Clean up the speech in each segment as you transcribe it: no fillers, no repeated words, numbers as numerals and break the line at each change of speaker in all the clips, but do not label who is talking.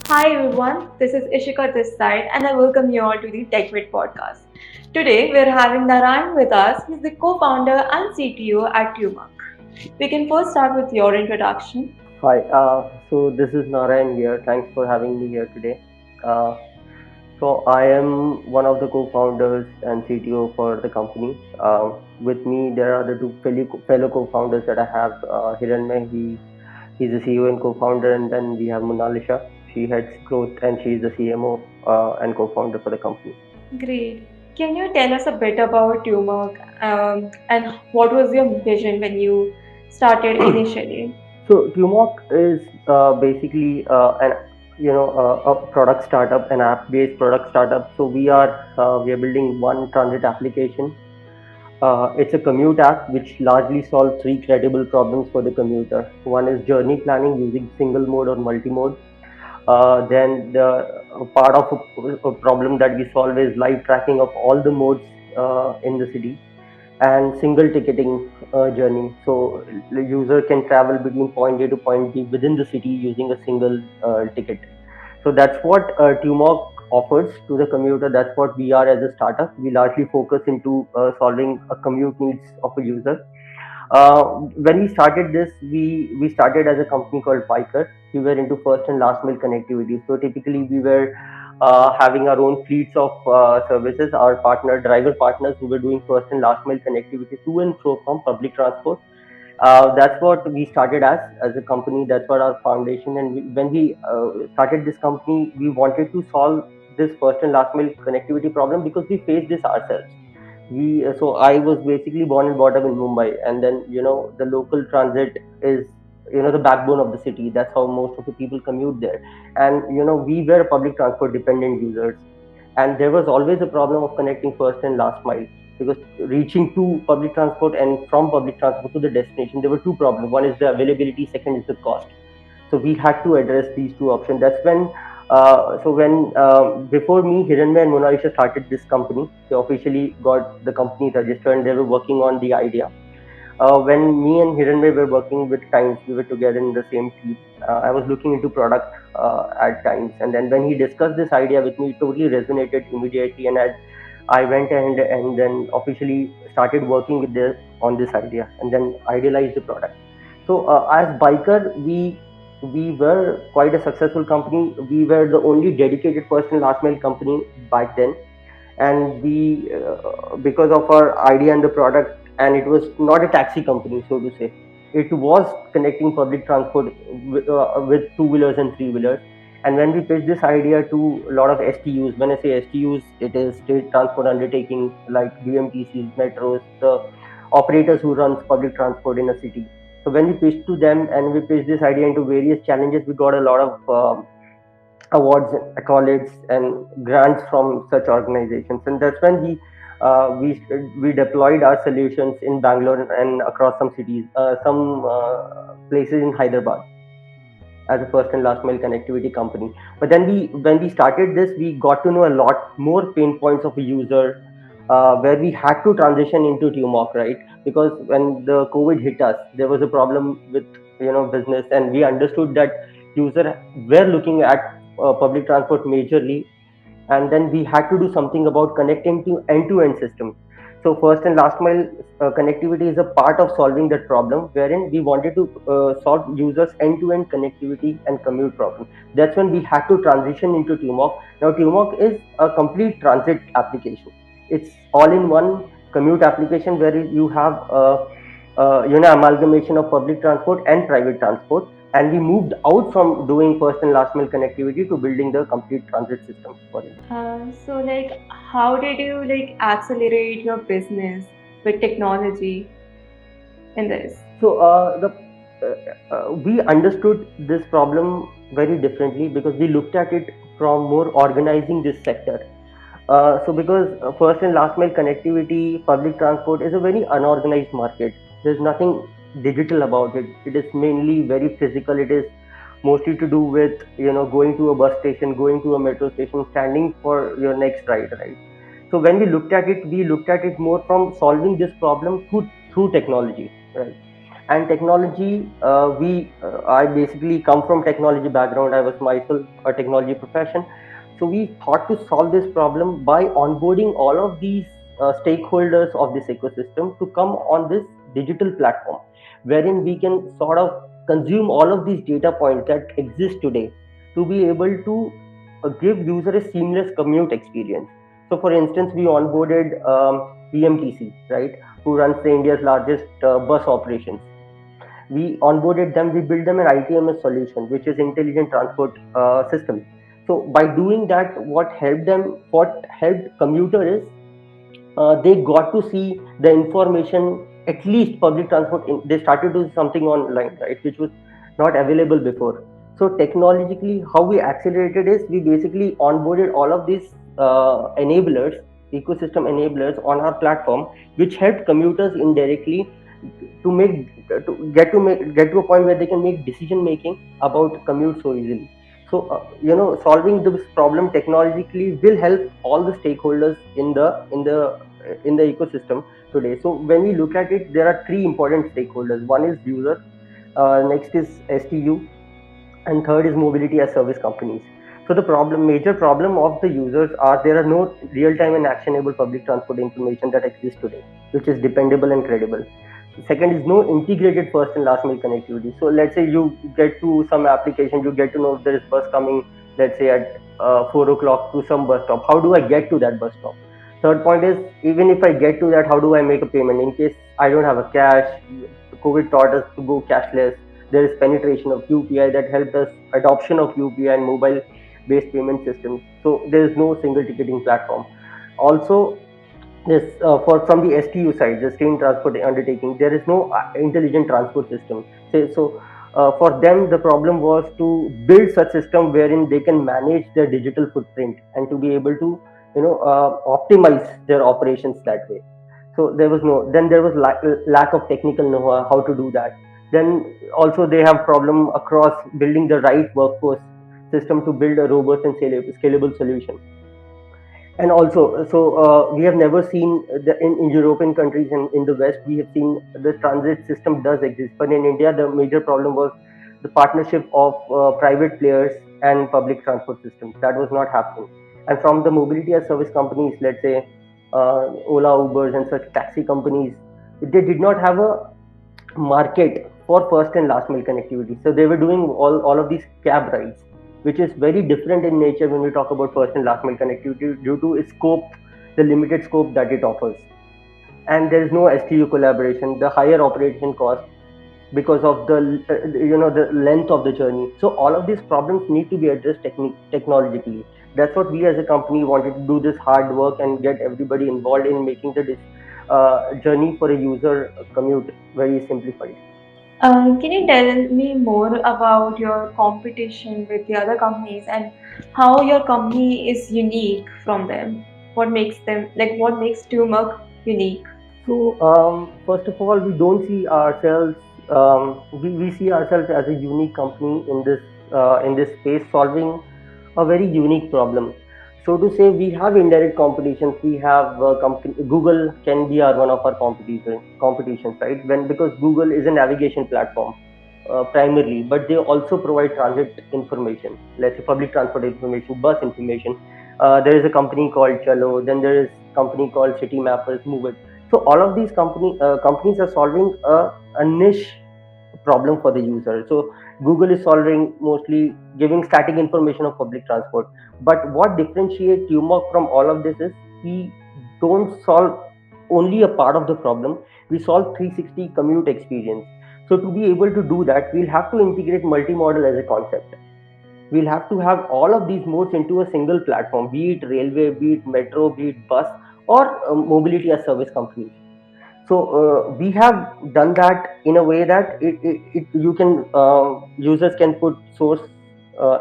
Hi everyone, this is Ishika this side and I welcome you all to the TechWit podcast. Today we're having Narayan with us. He's the co-founder and CTO at Tummoc. We can first start with your introduction.
Hi, so this is Narayan here. Thanks for having me here today. Uh, so I am one of the co-founders and CTO for the company. With me, there are the two fellow co-founders that I have. Hiranmay, he's the CEO and co-founder, and then we have Monalisha. She heads growth and she's the CMO and co-founder for the company.
Great. Can you tell us a bit about Tummoc and what was your vision when you started initially?
So Tummoc is basically an a product startup, an app-based product startup. So we are building one transit application. It's a commute app which largely solves three credible problems for the commuter. One is journey planning using single mode or multi-mode. Then the part of a problem that we solve is live tracking of all the modes in the city and single ticketing journey. So the user can travel between point A to point B within the city using a single ticket. So that's what Tummoc offers to the commuter. That's what we are as a startup. We largely focus into solving a commute needs of a user. When we started this, we started as a company called Biker. We were into first and last mile connectivity. So typically, we were having our own fleets of services. Our driver partners, who were doing first and last mile connectivity to and fro from public transport. That's what we started as a company. That's what our foundation. And when we started this company, we wanted to solve this first and last mile connectivity problem because we faced this ourselves. I was basically born and brought up in Mumbai, and then the local transit is the backbone of the city. That's how most of the people commute there, and we were public transport dependent users, and there was always a problem of connecting first and last mile because reaching to public transport and from public transport to the destination, there were two problems. One is the availability, second is the cost. So we had to address these two options. That's when when before me, Hiranmay and Monalisha started this company. They officially got the company registered and they were working on the idea. When me and Hiranmay were working with Times, we were together in the same team. I was looking into product at Times, and then when he discussed this idea with me, it totally resonated immediately, and I went and then officially started working with this on this idea, and then idealized the product. So as Biker, we were quite a successful company. We were the only dedicated first and last mile company back then, and we because of our idea and the product, and it was not a taxi company, so to say. It was connecting public transport with two wheelers and three wheelers. And when we pitched this idea to a lot of STUs, when I say STUs, it is state transport undertaking like BMTCs, metros, the operators who runs public transport in a city. So when we pitched to them and we pitched this idea into various challenges, we got a lot of awards, accolades, and grants from such organizations. And that's when we deployed our solutions in Bangalore and across some cities, some places in Hyderabad as a first and last mile connectivity company. But then when we started this, we got to know a lot more pain points of a user, where we had to transition into Tummoc, right? Because when the COVID hit us, there was a problem with business, and we understood that user were looking at public transport majorly, and then we had to do something about connecting to end-to-end systems. So first and last mile connectivity is a part of solving that problem, wherein we wanted to solve users end-to-end connectivity and commute problem. That's when we had to transition into Tummoc. Now Tummoc is a complete transit application. It's all in one commute application where you have amalgamation of public transport and private transport, and we moved out from doing first and last mile connectivity to building the complete transit system for it.
How did you accelerate your business with technology in this?
So the we understood this problem very differently because we looked at it from more organizing this sector. So because first and last mile connectivity, public transport is a very unorganized market. There's nothing digital about it. It is mainly very physical. It is mostly to do with going to a bus station, going to a metro station, standing for your next ride, right? So when we looked at it more from solving this problem through technology, right? And technology, I basically come from technology background. I was myself a technology profession. So we thought to solve this problem by onboarding all of these stakeholders of this ecosystem to come on this digital platform, wherein we can sort of consume all of these data points that exist today to be able to give user a seamless commute experience. So for instance, we onboarded BMTC, right, who runs the India's largest bus operations. We onboarded them, we built them an ITMS solution, which is intelligent transport system. So by doing that, what helped commuter is they got to see the information, at least public transport. They started to do something online, right, which was not available before. So technologically, how we accelerated is we basically onboarded all of these enablers, ecosystem enablers on our platform, which helped commuters indirectly to get to a point where they can make decision making about commute so easily. So solving this problem technologically will help all the stakeholders in the ecosystem today. So when we look at it, there are three important stakeholders. One is user, next is STU, and third is mobility as service companies. So the major problem of the users are there are no real-time and actionable public transport information that exists today, which is dependable and credible. Second is no integrated first and last mile connectivity. So let's say you get to some application, you get to know if there is bus coming, let's say at 4 o'clock to some bus stop. How do I get to that bus stop? Third point is, even if I get to that, how do I make a payment in case I don't have a cash? COVID taught us to go cashless. There is penetration of UPI that helped us adoption of UPI and mobile based payment systems. So there is no single ticketing platform. Also, yes, for from the STU side, the state transport undertaking, there is no intelligent transport system. For them, the problem was to build such system wherein they can manage their digital footprint and to be able to, optimize their operations that way. So there was no. Then there was lack of technical know how to do that. Then also they have problem across building the right workforce system to build a robust and scalable solution. And also we have never seen in European countries and in the West we have seen the transit system does exist, but in India the major problem was the partnership of private players and public transport systems. That was not happening. And from the mobility as service companies, let's say Ola, Ubers and such taxi companies, they did not have a market for first and last mile connectivity. So they were doing all of these cab rides, which is very different in nature when we talk about first and last mile connectivity due to its scope, the limited scope that it offers. And there is no STU collaboration, the higher operation cost because of the length of the journey. So all of these problems need to be addressed technologically. That's what we as a company wanted to do, this hard work and get everybody involved in making the journey for a user commute very simplified.
Can you tell me more about your competition with the other companies and how your company is unique from them? What makes them like what makes Tummoc unique?
So, first of all, we don't see ourselves. We see ourselves as a unique company in this space, solving a very unique problem. So to say, we have indirect competitions. We have Google can be one of our competitions, right? Because Google is a navigation platform primarily, but they also provide transit information, let's say public transport information, bus information. There is a company called Chalo. Then there is a company called City Mappers, Move It. So all of these companies are solving a niche problem for the user. So Google is solving mostly giving static information of public transport. But what differentiates Tummoc from all of this is we don't solve only a part of the problem. We solve 360 commute experience. So to be able to do that, we'll have to integrate multimodal as a concept. We'll have to have all of these modes into a single platform, be it railway, be it metro, be it bus, or mobility as service companies. So we have done that in a way that you can users can put source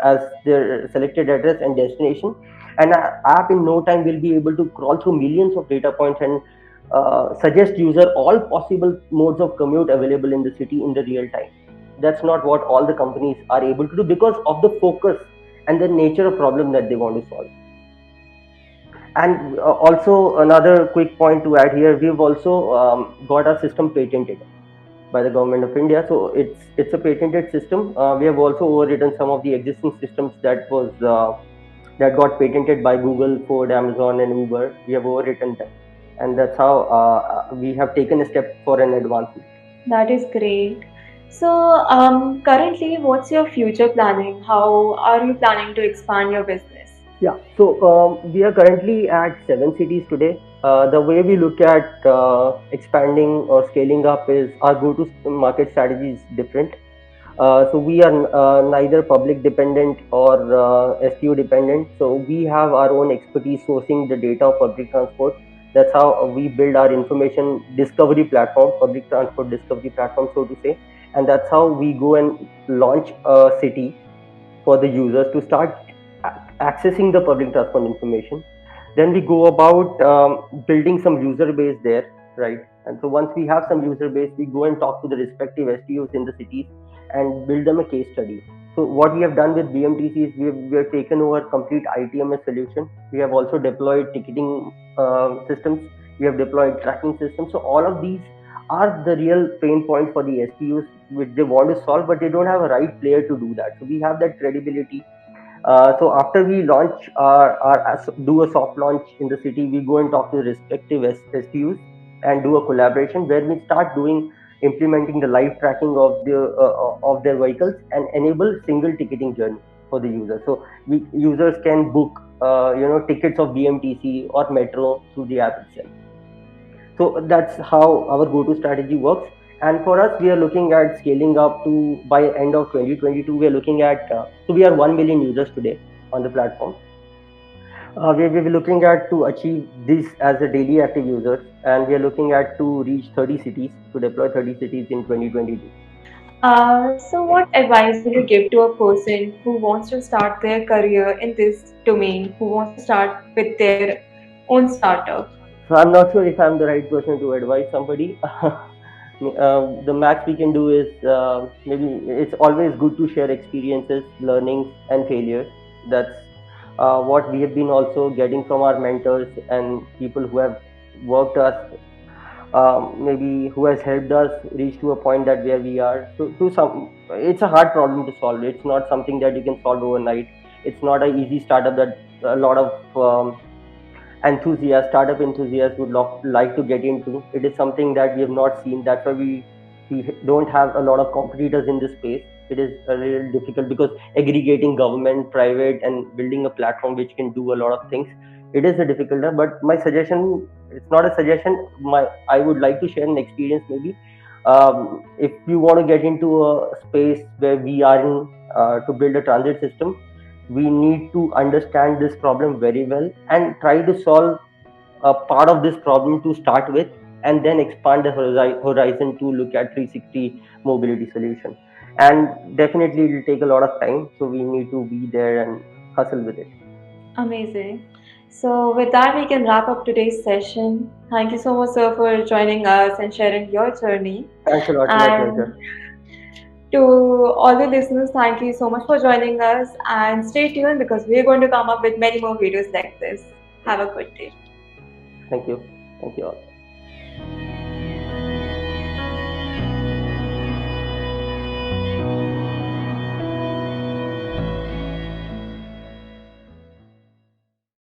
as their selected address and destination, and an app in no time will be able to crawl through millions of data points and suggest user all possible modes of commute available in the city in the real time. That's not what all the companies are able to do because of the focus and the nature of problem that they want to solve. And also another quick point to add here, we've also got our system patented. by the government of India. So it's a patented system. We have also overwritten some of the existing systems that got patented by Google, Ford, Amazon, and Uber. We have overwritten them, and that's how we have taken a step for an advancement.
That is great. So, currently, what's your future planning? How are you planning to expand your business?
Yeah, so we are currently at 7 cities today. The way we look at expanding or scaling up is our go-to-market strategy is different. So we are neither public dependent or STO dependent. So we have our own expertise sourcing the data of public transport. That's how we build our information discovery platform, public transport discovery platform, so to say. And that's how we go and launch a city for the users to start accessing the public transport information. Then we go about building some user base there, right? And so once we have some user base, we go and talk to the respective STOs in the cities and build them a case study. So what we have done with BMTC is we have taken over complete ITMS solution. We have also deployed ticketing systems. We have deployed tracking systems. So all of these are the real pain point for the STOs which they want to solve, but they don't have a right player to do that. So we have that credibility. So after we launch do a soft launch in the city, we go and talk to the respective STUs and do a collaboration where we start doing implementing the live tracking of their vehicles and enable single ticketing journey for the user. So users can book tickets of BMTC or metro through the app itself. So that's how our go-to strategy works. And for us, we are looking at scaling up to by end of 2022. We are looking at so we are 1 million users today on the platform. We will looking at to achieve this as a daily active users, and we are looking at to reach 30 cities to deploy 30 cities in 2022.
So, what advice will you give to a person who wants to start their career in this domain, who wants to start with their own startup?
So I'm not sure if I'm the right person to advise somebody. The max we can do is maybe it's always good to share experiences, learnings, and failures. That's what we have been also getting from our mentors and people who have worked us, maybe who has helped us reach to a point that where we are. So to some, it's a hard problem to solve. It's not something that you can solve overnight. It's not an easy startup that a lot of startup enthusiasts would like to get into. It is something that we have not seen. That's why we don't have a lot of competitors in this space. It is a little difficult because aggregating government, private, and building a platform which can do a lot of things, it is a difficult. But my suggestion, it's not a suggestion. I would like to share an experience maybe. If you want to get into a space where we are in to build a transit system, we need to understand this problem very well and try to solve a part of this problem to start with, and then expand the horizon to look at 360 mobility solution. And definitely it will take a lot of time, so we need to be there and hustle with it.
Amazing. So, with that, we can wrap up today's session. Thank you so much, sir, for joining us and sharing your journey.
Thanks a lot, my
And
pleasure.
to all the listeners, thank you so much for joining us. And stay tuned because we're going to come up with many more videos like this. Have a good day.
Thank you. Thank you all.